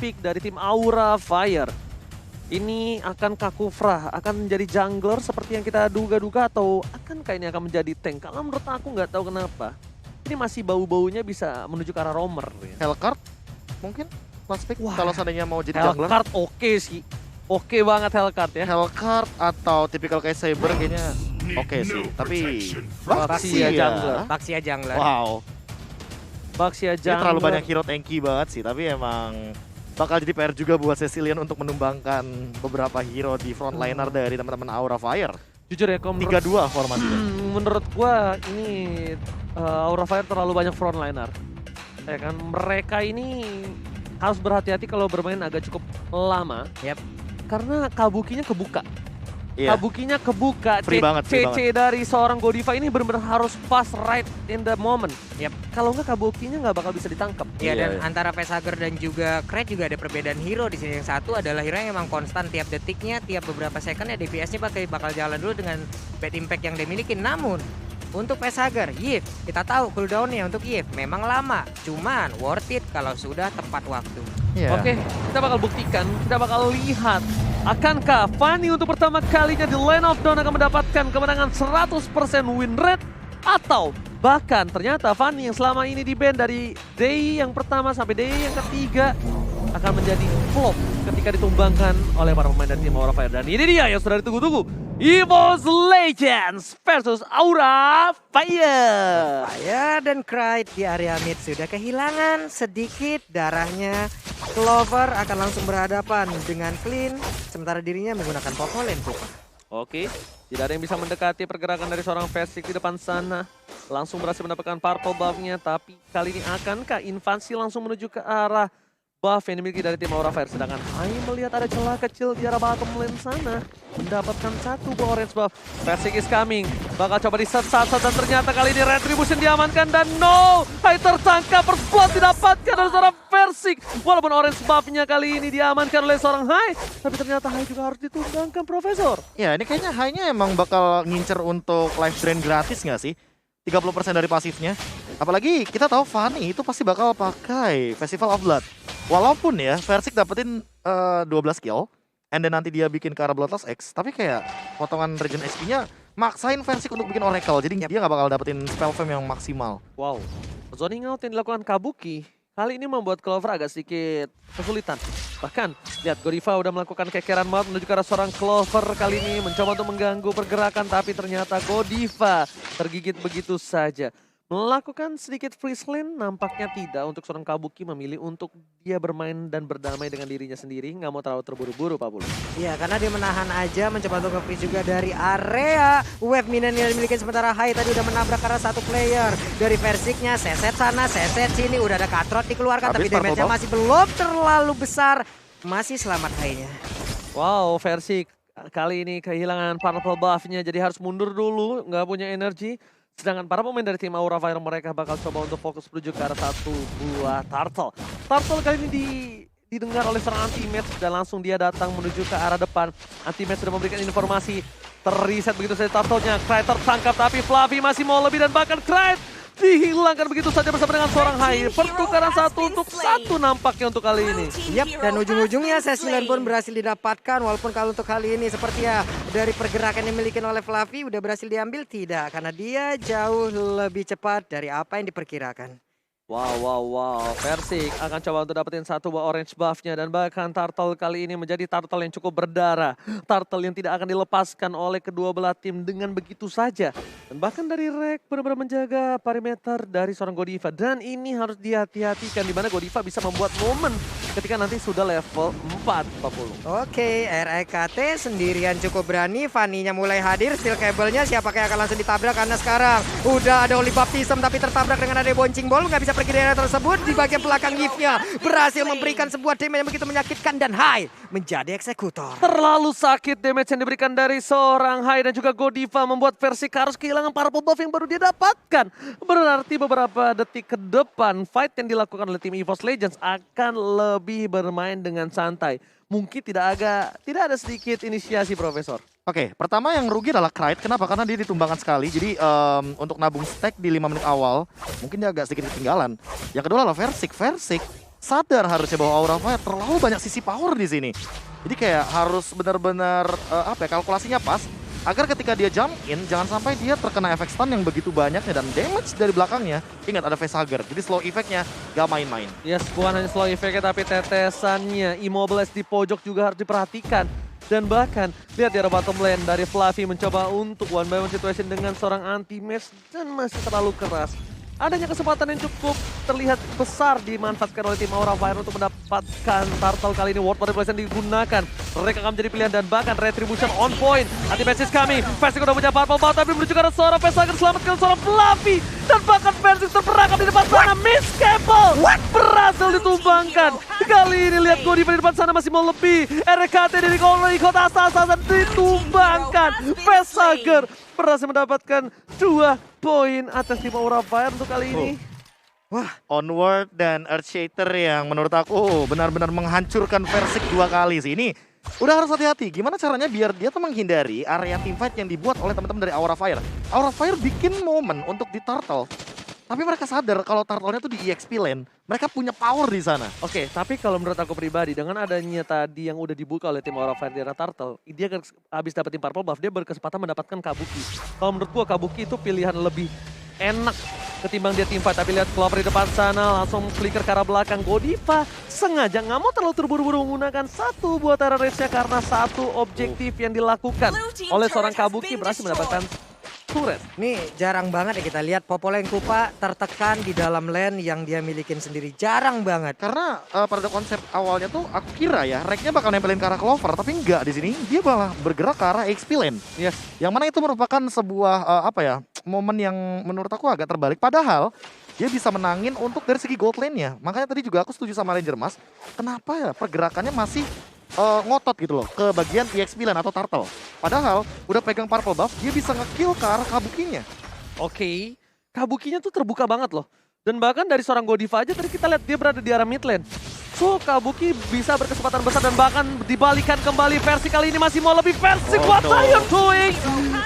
pick dari tim Aura Fire. Ini akan Kufra akan menjadi jungler seperti yang kita duga-duga atau akankah ini akan menjadi tank? Kalau menurut aku nggak tahu kenapa. Ini masih bau-baunya bisa menuju ke arah roamer. Ya. Hellcard mungkin last pick Wah, kalau seandainya mau jadi jungler. Hellcard oke sih. Oke banget Hellcard ya. Hellcard atau tipikal kayak Saber kayaknya oke sih. Tapi Baxia jungler. Baxia jungler. Wow. Baxia Ini jungler. terlalu banyak hero tanky banget sih, tapi emang bakal jadi PR juga buat Cecilian untuk menumbangkan beberapa hero di frontliner dari teman-teman Aura Fire. Jujur ya, kalau 3-2 formasinya. menurut gua ini Aura Fire terlalu banyak frontliner. Ya kan, mereka ini harus berhati-hati kalau bermain agak cukup lama. Yap. Karena kabukinya kebuka. Iya. Kabukinya kebuka. Free banget, free CC dari seorang Godiva ini benar-benar harus fast right in the moment. Yap. Kalau nggak kabukinya nggak bakal bisa ditangkap. Iya, dan Iya. antara Facehugger dan juga Krait juga ada perbedaan hero di sini. Yang satu adalah hero yang emang konstan tiap detiknya, tiap beberapa secondnya DPS-nya bakal jalan dulu dengan bad impact yang dia miliki. Namun untuk Facehugger, Yif, kita tahu cooldown-nya untuk Yif memang lama, cuman worth it kalau sudah tepat waktu. Iya. Oke, kita bakal buktikan, kita bakal lihat. Akankah Fanny untuk pertama kalinya di Lane of Dawn akan mendapatkan kemenangan 100% win rate? Atau bahkan ternyata Fanny yang selama ini di ban dari day yang pertama sampai day yang ketiga akan menjadi flop ketika ditumbangkan oleh para pemain dari tim Aura Fire. Dan ini dia yang sudah ditunggu-tunggu. EVOS Legends versus Aura Fire. Fire dan Krait di area mid sudah kehilangan sedikit darahnya. Clover akan langsung berhadapan dengan Clean, sementara dirinya menggunakan Pokolin Pupa. Oke, tidak ada yang bisa mendekati pergerakan dari seorang Versik di depan sana. Langsung berhasil mendapatkan purple buff-nya, tapi kali ini akankah invasi langsung menuju ke arah buff yang dimiliki dari tim Aura Fire. Sedangkan Hai melihat ada celah kecil di arah bottom lane sana. Mendapatkan satu buah orange buff. Versik is coming. Bakal coba di-set-set dan ternyata kali ini Retribution diamankan. Dan no! Hai tertangkap, first blood didapatkan oleh seorang Versik. Walaupun orange buff-nya kali ini diamankan oleh seorang Hai. Tapi ternyata Hai juga harus ditumbangkan Profesor. Ya, ini kayaknya high-nya emang bakal ngincer untuk life drain gratis nggak sih? 30% dari pasifnya. Apalagi kita tahu Fanny itu pasti bakal pakai Festival of Blood. Walaupun ya, Versik dapetin 12 kill, and then nanti dia bikin ke arah Bloodlust X, tapi kayak potongan regen SP-nya maksain Versik untuk bikin Oracle, jadi dia nggak bakal dapetin spell fame yang maksimal. Wow, zoning out yang dilakukan Kabuki kali ini membuat Clover agak sedikit kesulitan. Bahkan, lihat Godiva udah melakukan kekeran banget menuju ke arah seorang Clover kali ini. Mencoba untuk mengganggu pergerakan, tapi ternyata Godiva tergigit begitu saja. Melakukan sedikit freeze lane, nampaknya tidak untuk seorang Kabuki memilih untuk dia bermain dan berdamai dengan dirinya sendiri. Nggak mau terlalu terburu-buru, Pak Bulu. Iya, karena dia menahan aja, mencoba untuk nge-freeze juga dari area wave minion yang dimiliki. Sementara Hai tadi udah menabrak arah satu player. Dari Versiknya, seset sana, seset sini. Udah ada Katrot dikeluarkan, tapi Habis damage-nya purple masih belum terlalu besar. Masih selamat Hai-nya. Wow, Versik kali ini kehilangan purple buff-nya, jadi harus mundur dulu, nggak punya energi. Sedangkan para pemain dari tim Aura Fire mereka bakal coba untuk fokus menuju ke arah satu buah turtle. Turtle kali ini didengar oleh seorang anti-match dan langsung dia datang menuju ke arah depan. Anti-match sudah memberikan informasi, terreset begitu saja turtle-nya. Krait tertangkap tapi Fluffy masih mau lebih dan bahkan Krait dihilangkan begitu saja bersama dengan seorang Hai. Pertukaran 1-1 nampaknya untuk kali ini. Yap, dan ujung-ujungnya Cecilian pun berhasil didapatkan. Walaupun kalau untuk kali ini seperti ya dari pergerakan yang dimiliki oleh Fluffy udah berhasil diambil, tidak. Karena dia jauh lebih cepat dari apa yang diperkirakan. Wow. Versik akan coba untuk dapetin satu buah orange buff-nya. Dan bahkan Turtle kali ini menjadi Turtle yang cukup berdarah. Turtle yang tidak akan dilepaskan oleh kedua belah tim dengan begitu saja. Dan bahkan dari Rek benar-benar menjaga perimeter dari seorang Godiva. Dan ini harus dihati-hatikan di mana Godiva bisa membuat momen ketika nanti sudah level 4, 40. Oke, REKT sendirian cukup berani. Fanny-nya mulai hadir, steel cable-nya siapa yang akan langsung ditabrak. Karena sekarang udah ada Holy Baptism tapi tertabrak dengan ada boncing ball. Nggak bisa pergi dari area tersebut. Di bagian belakang Yves-nya berhasil memberikan sebuah damage yang begitu menyakitkan. Dan Hai menjadi eksekutor. Terlalu sakit damage yang diberikan dari seorang Hai dan juga Godiva membuat Versik harus kehilangan purple buff yang baru dia dapatkan. Berarti beberapa detik ke depan fight yang dilakukan oleh tim EVOS Legends akan lebih bermain dengan santai. Mungkin tidak ada sedikit inisiasi, Profesor. Oke, pertama yang rugi adalah Krait. Kenapa? Karena dia ditumbangkan sekali. Jadi untuk nabung stack di 5 menit awal, mungkin dia agak sedikit ketinggalan. Yang kedua adalah Versik. Versik sadar harusnya bahwa Aura Fire terlalu banyak sisi power di sini. Jadi kayak harus benar-benar kalkulasinya pas agar ketika dia jump in jangan sampai dia terkena efek stun yang begitu banyaknya dan damage dari belakangnya. Ingat ada facehugger, jadi slow effect-nya gak main-main. Yes, bukan hanya slow effect-nya tapi tetesannya. Immobilize di pojok juga harus diperhatikan. Dan bahkan lihat di arah bottom lane dari Fluffy mencoba untuk one by one situation dengan seorang anti-match dan masih terlalu keras. Adanya kesempatan yang cukup terlihat besar dimanfaatkan oleh tim Aura Fire untuk mendapatkan turtle kali ini. Ward manipulation digunakan. Mereka akan menjadi pilihan dan bahkan retribution on point. Anti-match is coming. Versik udah punya purple ball tapi menuju ke arah seorang Facehugger selamatkan seorang Fluffy. Dan bahkan Versik terperangkap di depan sana. Miss Cable berhasil ditumbangkan. Kali ini lihat Godiva di depan sana masih mau lebih. RKT dari kota asal-asalan ditumbangkan. Facehugger berhasil mendapatkan 2 poin atas tim Aura Fire untuk kali ini. Wah, Onward dan Earthshaker yang menurut aku benar-benar menghancurkan Versik 2 kali sih. Ini udah harus hati-hati. Gimana caranya biar dia tuh menghindari area teamfight yang dibuat oleh teman-teman dari Aura Fire. Aura Fire bikin momen untuk di turtle. Tapi mereka sadar kalau turtle-nya tuh di EXP lane. Mereka punya power di sana. Oke, tapi kalau menurut aku pribadi, dengan adanya tadi yang udah dibuka oleh tim Aura Fire di arah Turtle, dia habis dapetin purple buff, dia berkesempatan mendapatkan Kabuki. Kalau menurut gua Kabuki itu pilihan lebih enak ketimbang dia teamfight. Tapi lihat Clover di depan sana, langsung flicker ke arah belakang. Godiva sengaja nggak mau terlalu terburu-buru menggunakan satu buat terroristnya karena satu objektif yang dilakukan oleh seorang Kabuki berhasil mendapatkan turret. Nih jarang banget ya kita lihat Popoleng Kupa tertekan di dalam lane yang dia milikin sendiri. Jarang banget. Karena pada konsep awalnya tuh aku kira ya Rek'nya bakal nempelin ke arah Clover, tapi enggak di sini dia malah bergerak ke arah XP lane. Yes. Yang mana itu merupakan sebuah momen yang menurut aku agak terbalik. Padahal dia bisa menangin untuk dari segi gold lane-nya. Makanya tadi juga aku setuju sama Ranger Mas. Kenapa ya pergerakannya masih ngotot gitu loh ke bagian EXP lane atau turtle. Padahal udah pegang purple buff, dia bisa nge-kill ke arah Kabukinya. Oke, Kabukinya tuh terbuka banget loh. Dan bahkan dari seorang Godiva aja tadi kita lihat dia berada di arah mid lane. So Kabuki bisa berkesempatan besar dan bahkan dibalikan kembali. Versi kali ini masih mau lebih. Versi what are you doing?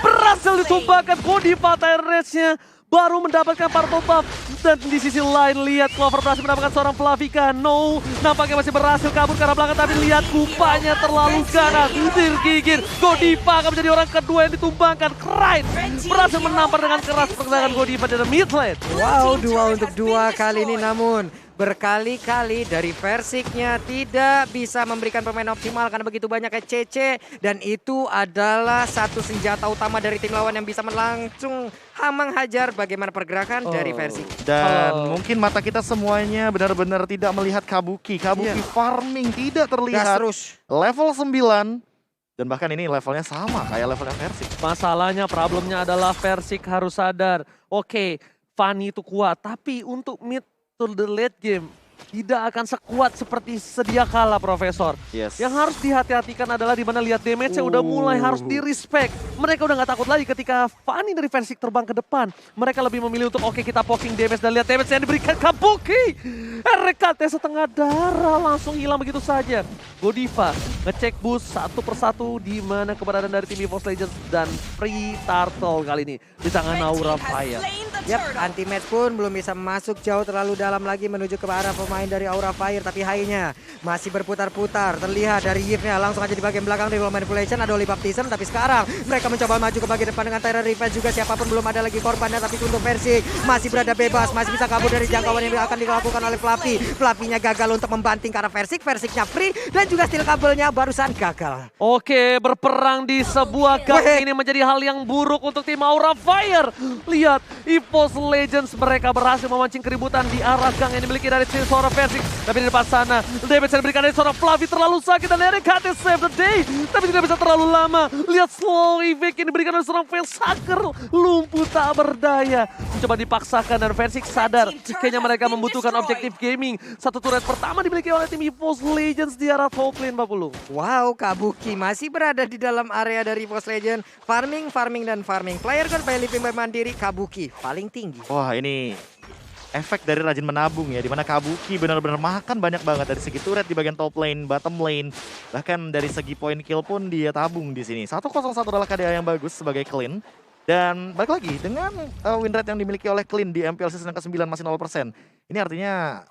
Berhasil ditumbangkan Godiva Tyrese-nya. Baru mendapatkan purple buff. Dan di sisi lain lihat Clover berhasil mendapatkan seorang Flavika. No, nampaknya masih berhasil kabur ke arah belakang. Tapi lihat kupanya terlalu ganas. Tergigir. Godiva akan menjadi orang kedua yang ditumbangkan. Kraid berhasil menampar dengan keras pergerakan Godiva dari mid lane. Wow, 2 untuk 2 kali ini namun berkali-kali dari Versiknya tidak bisa memberikan permainan optimal karena begitu banyak CC dan itu adalah satu senjata utama dari tim lawan yang bisa langsung menghajar bagaimana pergerakan dari Versik. Dan mungkin mata kita semuanya benar-benar tidak melihat Kabuki. Kabuki farming tidak terlihat. Terus Level 9 dan bahkan ini levelnya sama kayak levelnya Versik. Masalahnya, problemnya adalah Versik harus sadar. Oke, Fanny itu kuat, tapi untuk mid to the late game tidak akan sekuat seperti sedia kala, Profesor. Yes. Yang harus dihati-hatikan adalah dimana lihat damage-nya udah mulai harus di-respect. Mereka udah nggak takut lagi ketika Fanny dari Versik terbang ke depan. Mereka lebih memilih untuk oke kita poking damage dan lihat damage yang diberikan Kabuki. RKT setengah darah langsung hilang begitu saja. Godiva ngecek boost satu persatu di mana keberadaan dari tim EVOS Legends dan Free Turtle kali ini di tangan Aura Fire. Yap, anti-match pun belum bisa masuk jauh terlalu dalam lagi menuju ke arah pemain dari Aura Fire. Tapi high-nya masih berputar-putar. Terlihat dari Yves-nya langsung aja di bagian belakang dari Manipulation. Ada Oli Baptism, tapi sekarang mereka mencoba maju ke bagian depan dengan Tyrant Revenge juga. Siapapun belum ada lagi korbannya, tapi untuk Versik masih berada bebas. Masih bisa kabur dari jangkauan yang akan dilakukan oleh Fluffy. Fluffy-nya gagal untuk membanting ke arah Versik. Versiknya free dan juga steel kabelnya barusan gagal. Oke, berperang di sebuah gang ini menjadi hal yang buruk untuk tim Aura Fire. Lihat, EVOS Legends mereka berhasil memancing keributan di arah gang yang dimiliki dari seorang Versik. Tapi di depan sana, damage yang diberikan dari seorang Fluffy terlalu sakit dan RKT save the day. Tapi tidak bisa terlalu lama. Lihat slow evict yang diberikan oleh seorang Facehugger. Lumpuh tak berdaya. Mencoba dipaksakan dan Versik sadar. Kayaknya mereka membutuhkan objektif gaming. Satu turret pertama dimiliki oleh tim EVOS Legends di arah top lane 40. Wow, Kabuki masih berada di dalam area dari EVOS Legends. Farming, dan farming. Player kan by living by mandiri, Kabuki paling tinggi. Wah, ini efek dari rajin menabung ya, dimana Kabuki benar-benar makan banyak banget dari segi turret di bagian top lane, bottom lane, bahkan dari segi point kill pun dia tabung di sini. 101 adalah KDA yang bagus sebagai clean. Dan balik lagi dengan win rate yang dimiliki oleh Clean di MPL season ke-9 masih 0%. Ini artinya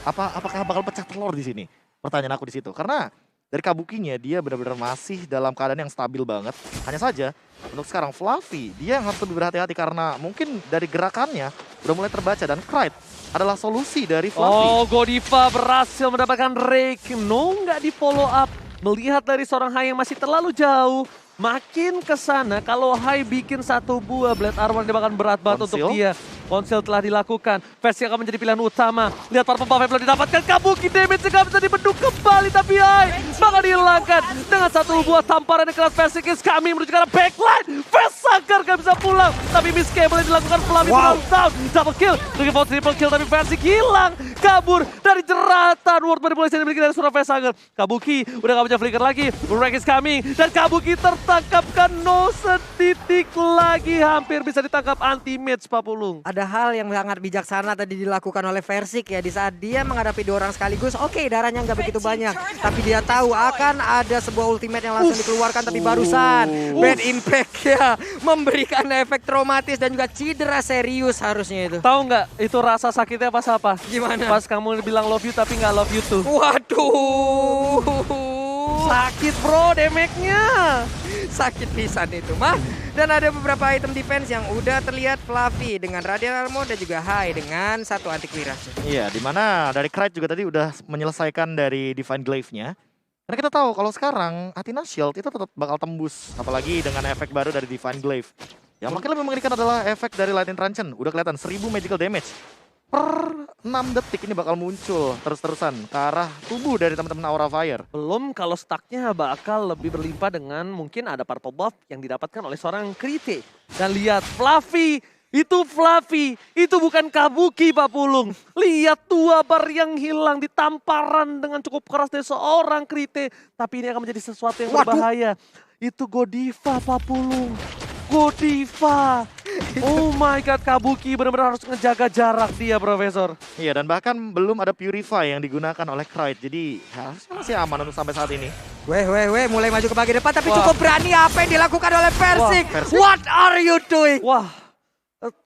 apakah bakal pecah telur di sini? Pertanyaan aku di situ. Karena dari Kabukinya dia benar-benar masih dalam keadaan yang stabil banget. Hanya saja untuk sekarang Fluffy dia yang harus lebih berhati-hati karena mungkin dari gerakannya udah mulai terbaca dan Krite adalah solusi dari Fluffy. Oh, Godiva berhasil mendapatkan rake. No, nggak di follow up. Melihat dari seorang Hai yang masih terlalu jauh. Makin ke sana, kalau Hai bikin satu buah Blade Armor dia bahkan berat banget untuk Konsil. dia. Konsil telah dilakukan. Versi akan menjadi pilihan utama. Lihat para pembuff yang belum didapatkan. Kabuki damage nggak bisa dibendung kembali. Tapi Hai bakal dihilangkan. Dengan satu buah tamparan yang keras Versi is kami menuju ke arah backline. Vesagar gak bisa pulang. Tapi Miss K boleh dilakukan Fluffy down. Double kill. Looking for triple kill tapi Versi hilang. Kabur dari jeratan World Manipulation yang dimiliki dari seorang Vesagar. Kabuki udah gak punya flicker lagi. Wreck is coming. Dan Kabuki tertangkapkan no setitik lagi. Hampir bisa ditangkap anti-match Pak Pulung. Ada hal yang sangat bijaksana tadi dilakukan oleh Versik ya di saat dia menghadapi 2 orang sekaligus. Oke, darahnya nggak begitu banyak, tapi dia tahu akan ada sebuah ultimate yang langsung dikeluarkan. Tapi barusan Bad Impact ya memberikan efek traumatis dan juga cedera serius harusnya itu. Tahu nggak itu rasa sakitnya pas apa? Gimana? Pas kamu bilang love you tapi nggak love you too. Waduh, Sakit bro damage-nya. sakit pisan itu mah. Dan ada beberapa item defense yang udah terlihat Fluffy dengan Radiant Armor dan juga Hai dengan satu anti Mirage. Iya, dimana dari Krite juga tadi udah menyelesaikan dari Divine Glaive-nya. Karena kita tahu kalau sekarang Athena Shield itu tetap bakal tembus. Apalagi dengan efek baru dari Divine Glaive. Yang makin lebih mengerikan adalah efek dari Lightning Truncheon. Udah kelihatan 1000 magical damage. Per 6 detik ini bakal muncul terus-terusan ke arah tubuh dari teman-teman Aura Fire. Belum kalau stacknya bakal lebih berlimpah dengan mungkin ada purple buff yang didapatkan oleh seorang Krite. Dan lihat Fluffy, itu bukan Kabuki Pak Pulung. Lihat 2 bar yang hilang ditamparan dengan cukup keras dari seorang Krite. Tapi ini akan menjadi sesuatu yang berbahaya. Itu Godiva Pak Pulung. Godiva. Oh my god, Kabuki benar-benar harus ngejaga jarak dia, Profesor. Iya, dan bahkan belum ada Purify yang digunakan oleh Krite. Jadi harusnya masih aman untuk sampai saat ini. Weh, mulai maju ke bagian depan tapi cukup berani apa yang dilakukan oleh Versik. Versik. What are you doing? Wah,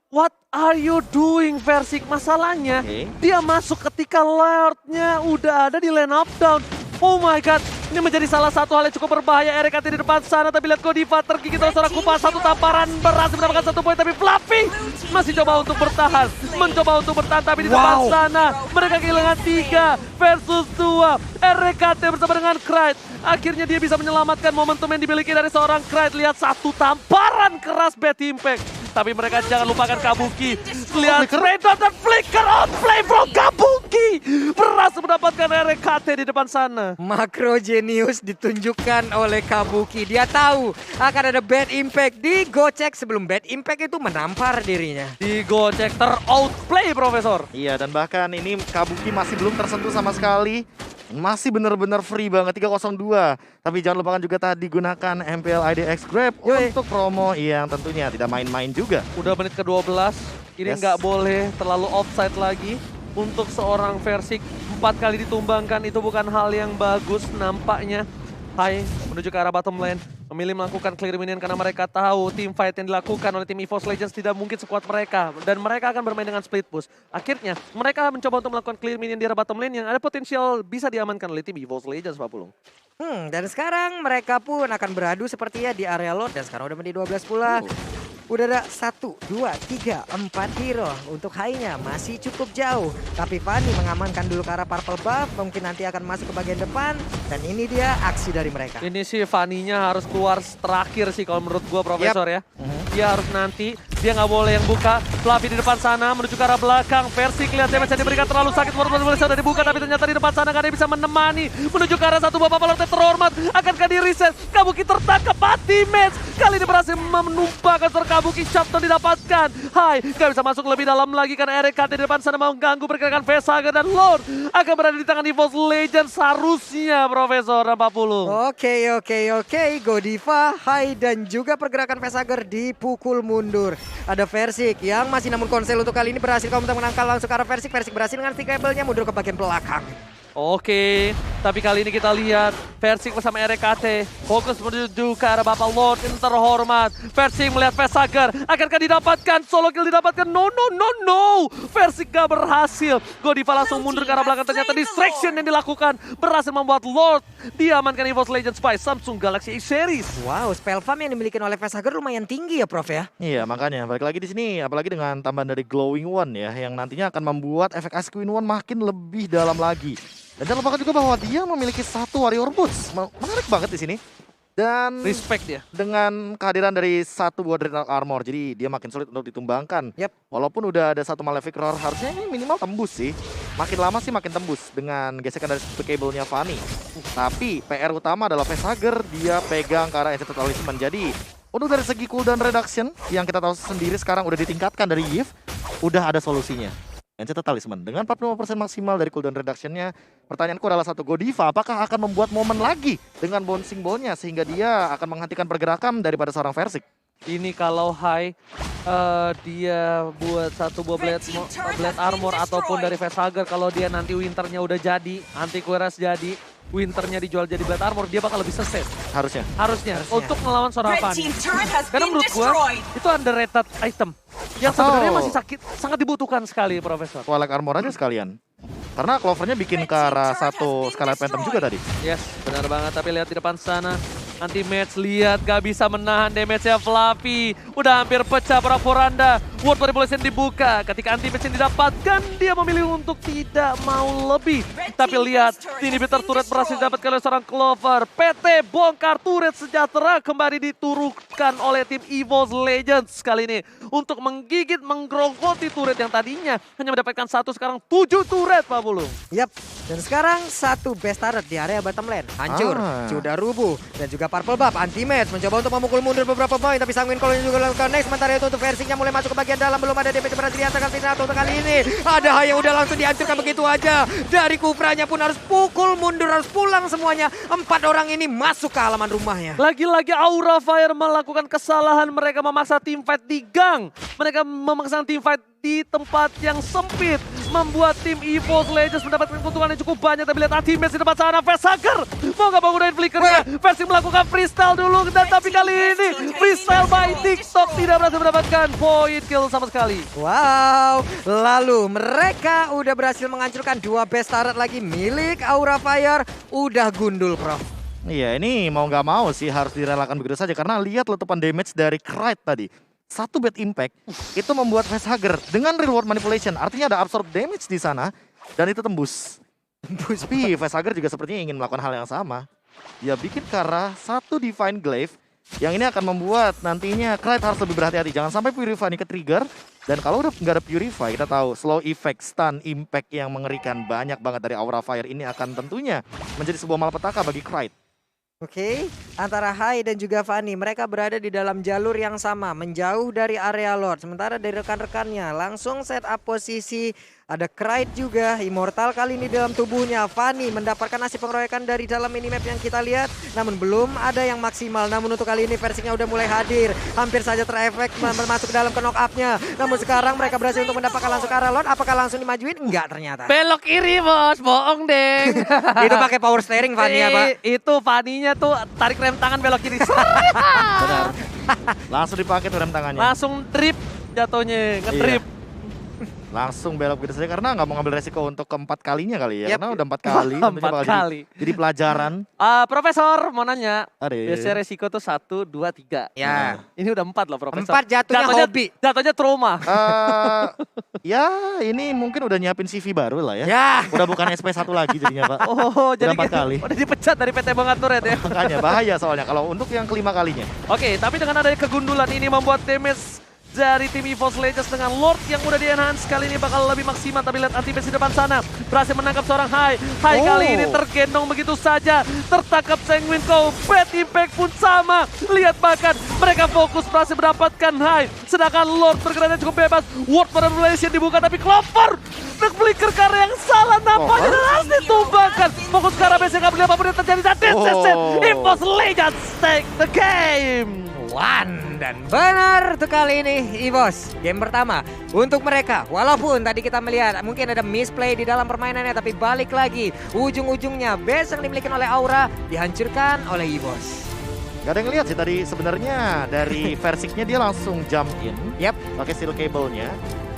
what are you doing, Versik? Masalahnya, dia masuk ketika Lordnya udah ada di lane up down. Oh my god, ini menjadi salah satu hal yang cukup berbahaya. RKT di depan sana, tapi lihat Godiva tergigit oleh seorang Kupas. Satu tamparan berhasil mendapatkan 1 poin, tapi Fluffy masih coba untuk bertahan. Mencoba untuk bertahan, tapi di depan sana mereka kehilangan 3 versus 2. RKT bersama dengan Krite. Akhirnya dia bisa menyelamatkan momentum yang dimiliki dari seorang Krite. Lihat satu tamparan keras Bad Impact. Tapi mereka jangan lupakan Kabuki. Lihat Raidon dan Flicker on play from Kabuki. Berhasil mendapatkan RKT di depan sana. Makro Genius ditunjukkan oleh Kabuki. Dia tahu akan ada Bad Impact. Digocek sebelum Bad Impact itu menampar dirinya. Digocek ter-outplay, Profesor. Iya, dan bahkan ini Kabuki masih belum tersentuh sama sekali. Masih benar-benar free banget 302. Tapi jangan lupakan juga tadi gunakan MPL IDX Grab untuk promo yang tentunya tidak main-main juga. Udah menit ke-12. Ini nggak boleh terlalu offside lagi. Untuk seorang Versik 4 kali ditumbangkan itu bukan hal yang bagus nampaknya. Hai menuju ke arah bottom lane. Memilih melakukan clear minion karena mereka tahu tim fight yang dilakukan oleh tim EVOS Legends tidak mungkin sekuat mereka. Dan mereka akan bermain dengan split push. Akhirnya mereka mencoba untuk melakukan clear minion di arah bottom lane yang ada potensial bisa diamankan oleh tim EVOS Legends, Pak Pulung. Dan sekarang mereka pun akan beradu sepertinya di area load. Dan sekarang udah menjadi 12 pula. Udah ada 1, 2, 3, 4 hero. Untuk Hai-nya masih cukup jauh. Tapi Fanny mengamankan dulu ke arah purple buff. Mungkin nanti akan masuk ke bagian depan. Dan ini dia aksi dari mereka. Ini sih Fanny-nya harus keluar terakhir sih kalau menurut gua, Profesor ya. Dia harus nanti, dia nggak boleh yang buka. Fluffy di depan sana menuju ke arah belakang. Versik lihat damage yang diberikan terlalu sakit. Boleh sudah dibuka tapi ternyata di depan sana nggak ada yang bisa menemani. Menuju ke arah satu bapak pelontar terhormat. Akankah di reset? Kabuki tertangkap mati match. Kali ini berhasil menumpahkan seorang Kabuki. Shutdown didapatkan. Hai, nggak bisa masuk lebih dalam lagi karena RKT di depan sana mau ganggu pergerakan Vesaga dan Lord akan berada di tangan EVOS Legends seharusnya, Profesor dan Pak Pulung. Oke. Godiva, Hai dan juga pergerakan Vesager dipukul mundur. Ada Versik yang masih namun konsel untuk kali ini berhasil untuk menangkal langsung ke arah Versik. Versik berhasil dengan stick cable-nya mundur ke bagian belakang. Oke, tapi kali ini kita lihat Versing bersama RKT fokus menuju ke arah Bapak Lord yang terhormat. Versing melihat Vesager, akankah didapatkan? Solo kill didapatkan? No. Versing gak berhasil. Godiva langsung mundur ke arah belakang, ternyata distraction yang dilakukan berhasil membuat Lord diamankan EVOS Legends by Samsung Galaxy X Series. Wow, spell farm yang dimiliki oleh Vesager lumayan tinggi ya Prof ya. Iya, makanya balik lagi di sini, apalagi dengan tambahan dari Glowing One ya, yang nantinya akan membuat efek Ice Queen One makin lebih dalam lagi. Dan jangan lupakan juga bahwa dia memiliki satu Warrior Boots. Menarik banget di sini. Dan Respect ya. dengan kehadiran dari satu buah Dreadnought Armor, jadi dia makin sulit untuk ditumbangkan. Yap. Walaupun udah ada satu Malefic Roar, harusnya ini minimal tembus sih. Makin lama sih makin tembus dengan gesekan dari Speakable-nya Fanny. Tapi PR utama adalah Vesager, dia pegang ke arah Enchanted Talisman. Jadi untuk dari segi cooldown reduction yang kita tahu sendiri sekarang udah ditingkatkan dari Yves, udah ada solusinya. Enchanted Talisman dengan 45% maksimal dari cooldown reduction-nya. Pertanyaanku adalah satu, Godiva apakah akan membuat momen lagi dengan bouncing ball-nya sehingga dia akan menghentikan pergerakan daripada seorang Versing? Ini kalau high dia buat satu buah blade armor ataupun dari Vesager, kalau dia nanti winternya udah jadi, anti kueras jadi, winternya dijual jadi blade armor, dia bakal lebih sustain. Harusnya. Untuk melawan seorang Fanny. Karena menurut gua itu underrated item yang sebenarnya masih sangat dibutuhkan sekali, Profesor. Twilight Armor aja sekalian. Karena Clovernya bikin ke arah satu Scarlet Phantom juga tadi. Yes, benar banget. Tapi lihat di depan sana, anti-match lihat gak bisa menahan damage-nya Fluffy. Udah hampir pecah para Poranda. World Manipulation dibuka. Ketika anti-match yang didapatkan, dia memilih untuk tidak mau lebih. Tapi lihat, inhibitor turret berhasil didapatkan oleh seorang Clover. PT bongkar turret sejahtera kembali diturunkan oleh tim EVOS Legends kali ini. Untuk menggigit, menggerogoti turret yang tadinya hanya mendapatkan satu, sekarang 7 turret, Pak Bulung. Yap, dan sekarang satu best turret di area bottom lane. Hancur, sudah rubuh. Dan juga Purple Buff, anti-match mencoba untuk memukul mundur beberapa poin. Tapi Sanguine Call juga lakukan next. Sementara itu untuk Versingnya mulai masuk ke bagian dalam. Belum ada damage berhasil diantarkan Sinato untuk kali ini. Ada Hai yang udah langsung dihancurkan begitu aja. Dari Kufranya pun harus pukul mundur, harus pulang semuanya. 4 orang ini masuk ke halaman rumahnya. Lagi-lagi Aura Fire melakukan kesalahan, mereka memaksa teamfight di gang. Mereka memaksa teamfight di tempat yang sempit, membuat tim EVOS Legends mendapatkan keuntungan yang cukup banyak. Tapi lihat anti-match di depan sana, Vesager mau gak bangunin flickernya. Versing melakukan freestyle dulu, dan tapi kali ini freestyle by TikTok tidak berhasil mendapatkan point kill sama sekali. Wow, lalu mereka udah berhasil menghancurkan 2 best turret lagi milik Aura Fire. Udah gundul, Prof. Iya, ini mau nggak mau sih harus direlakan begitu saja. Karena lihat letupan damage dari Krite tadi. Satu bad impact itu membuat Vesager dengan reward manipulation. Artinya ada absorb damage di sana dan itu tembus. Tapi Vesager juga sepertinya ingin melakukan hal yang sama. Dia bikin ke arah satu Divine Glaive yang ini akan membuat nantinya Krite harus lebih berhati-hati. Jangan sampai Purify ini ke-trigger. Dan kalau udah nggak ada Purify, kita tahu slow effect, stun, impact yang mengerikan banyak banget dari Aura Fire ini akan tentunya menjadi sebuah malapetaka bagi Krite. Oke, antara Hai dan juga Fanny, mereka berada di dalam jalur yang sama, menjauh dari area Lord. Sementara dari rekan-rekannya langsung set up posisi. Ada Krite juga, Immortal kali ini dalam tubuhnya. Fanny mendapatkan hasil pengeroyokan dari dalam minimap yang kita lihat. Namun belum ada yang maksimal. Namun untuk kali ini versinya udah mulai hadir. Hampir saja terefek masuk dalam ke knock up-nya. Namun sekarang mereka berhasil untuk mendapatkan langsung ke arah Lord. Apakah langsung dimajuin? Enggak ternyata. Belok kiri, bos, bohong deng. Itu pakai power steering Fanny ya, Pak. Itu Fanny-nya tuh tarik rem tangan belok kiri. Benar. Langsung dipakai tuh rem tangannya. Langsung trip jatuhnya, ngetrip. Langsung belok gitu saja karena nggak mau ngambil resiko untuk keempat kalinya kali ya. Yep. Karena udah 4 kali. tentunya 4 bakal kali. Jadi pelajaran. Profesor mau nanya. Ade. Biasanya resiko tuh 1, 2, 3. Ya. Ini udah 4 loh, Profesor. 4 jatuhnya hobi. Jatuhnya trauma. Ya ini mungkin udah nyiapin CV baru lah ya. Ya. Udah bukan SP1 lagi jadinya Pak. Oh, jadi 4 kali. udah dipecat dari PT Bangga Turret ya. Makanya bahaya soalnya kalau untuk yang kelima kalinya. Oke, tapi dengan adanya kegundulan ini membuat damage dari tim EVOS Legends dengan Lord yang udah di-enhance kali ini bakal lebih maksimal. Tapi lihat anti-base di depan sana berhasil menangkap seorang Hai. Hai kali ini tergendong begitu saja, tertangkap Sanguine Cow. Bad impact pun sama. Lihat bahkan mereka fokus berhasil mendapatkan Hai, sedangkan Lord bergeraknya cukup bebas. World Manipulation dibuka tapi Clover flicker karena yang salah nampaknya dan harus ditumbangkan. Fokus ke arah base, nggak boleh apapun yang terjadi. Dan this is it. EVOS Legends take the game. One. Dan benar tuh kali ini EVOS. Game pertama untuk mereka. Walaupun tadi kita melihat mungkin ada misplay di dalam permainannya. Tapi balik lagi. Ujung-ujungnya base yang dimiliki oleh Aura dihancurkan oleh EVOS. Gak ada yang lihat sih tadi sebenarnya dari Versiknya dia langsung jump in. Yap. Pakai steel cable-nya.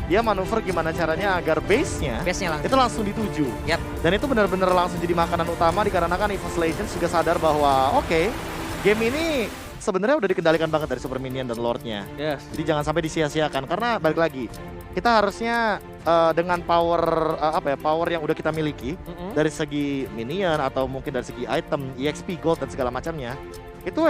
Dia manuver gimana caranya agar base-nya Base-nya langsung. itu langsung dituju. Yap. Dan itu benar-benar langsung jadi makanan utama dikarenakan EVOS Legends juga sadar bahwa oke, game ini sebenarnya udah dikendalikan banget dari Super Minion dan Lord-nya. Yes. Jadi jangan sampai disia-siakan karena balik lagi kita harusnya dengan power yang udah kita miliki dari segi minion atau mungkin dari segi item, EXP, gold dan segala macamnya itu